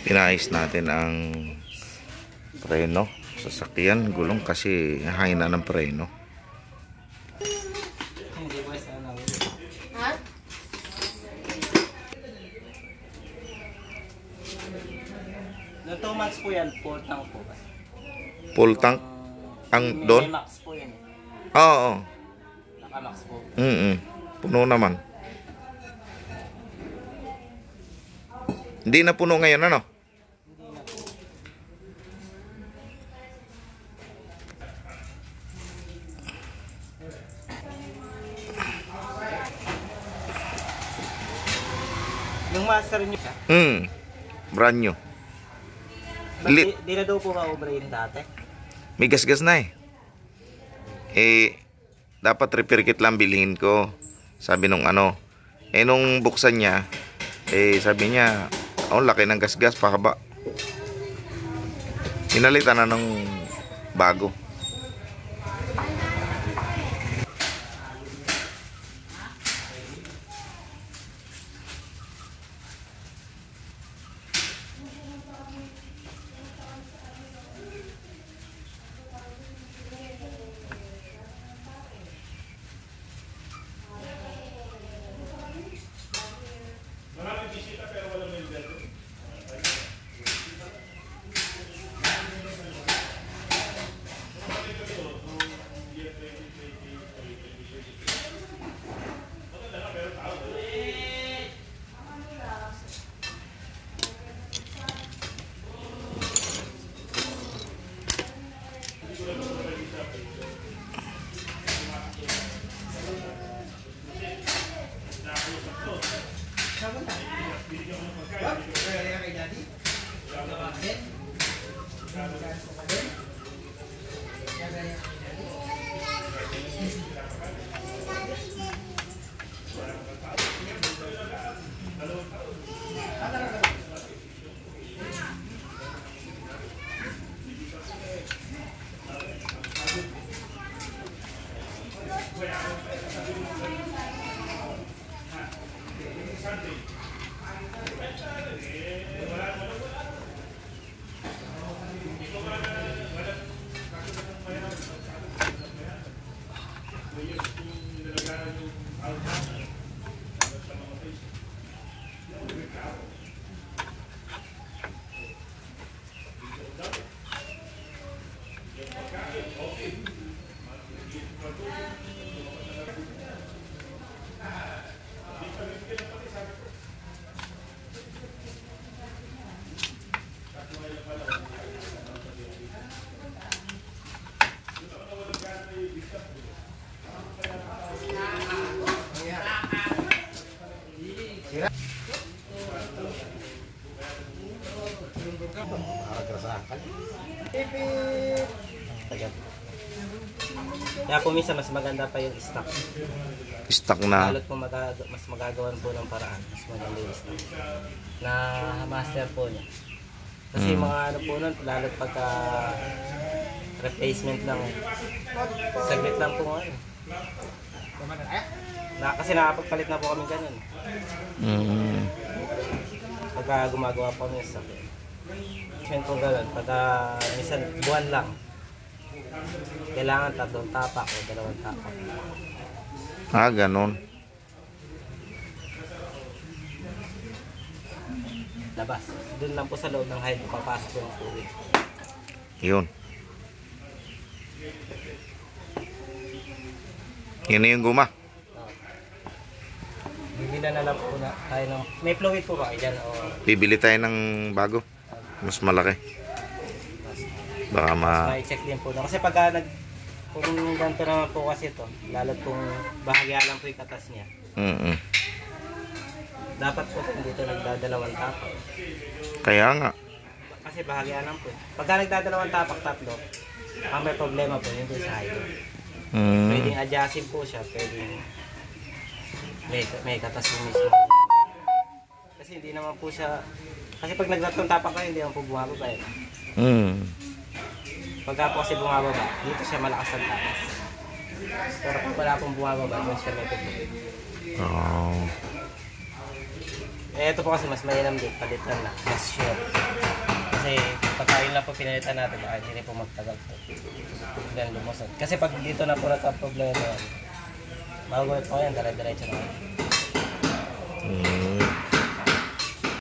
Pinayos natin ang preno sasakyan, gulong kasi hangin na ng preno. No, 2 months po yan, full tank po. Full tank? Ang doon? Max po yan. Oo. Naka-max po. Puno naman. Hindi na puno ngayon, ano? Hindi na po. Yung master niyo siya? Brand new. Di na daw po ka-overin dati? May gas-gas na dapat repair kit lang bilhin ko. Sabi nung ano. Nung buksan niya, sabi niya, laki ng gas-gas, pahaba. Pinalitan na ng bago. Kaya po minsan mas maganda pa yung stock. Stock na. Lalo't po mas magagawan po ng paraan. Mas maganda yung stock. Na master po niya. Kasi mga ano po nun, lalo't pagka replacement lang. Saglit lang po ngayon. Kasi nakapagpalit na po kami ganun. Pagka gumagawa po kami sa stock. Minsan po ganun. Pagka minsan buwan lang. Kailangan 3 tapak o 2 tapak. Ganon. Labas. Doon lang po sa loob ng hide, papasok po ng tubig. Yun. Yun na yung guma. Bibili na lang po na tayo ng... May fluid po ba kayo dyan? O... Bibili tayo ng bago. Mas malaki. Baka i-check din po. Kasi pagka kung ganito naman po kasi ito, lalo't kung bahagya lang po yung katas niya. Dapat po dito nagdadalawang tapak. Kaya nga. Kasi bahagya lang po. Pagka nagdadalawang tapak, 3, ang may problema po yun doon sa hide. Pwedeng adjustin po siya, pwedeng may katas po mismo. Kasi hindi naman po siya, kasi pag nagdatong tapak kayo, hindi naman po bumababa eh. Pagka po kasi bumababa, dito siya malakas ang takas. Pero kung wala pong bumababa, doon siya may pagpapit. Eh, ito po kasi mas mainam din, palitan na, mas sure. Kasi pagkain lang po pinalitan natin, baka hindi rin po magtagal po. Ganun lumusot. Kasi pag dito na po nagka-problema yan, magulit po yan, dire-diretso na.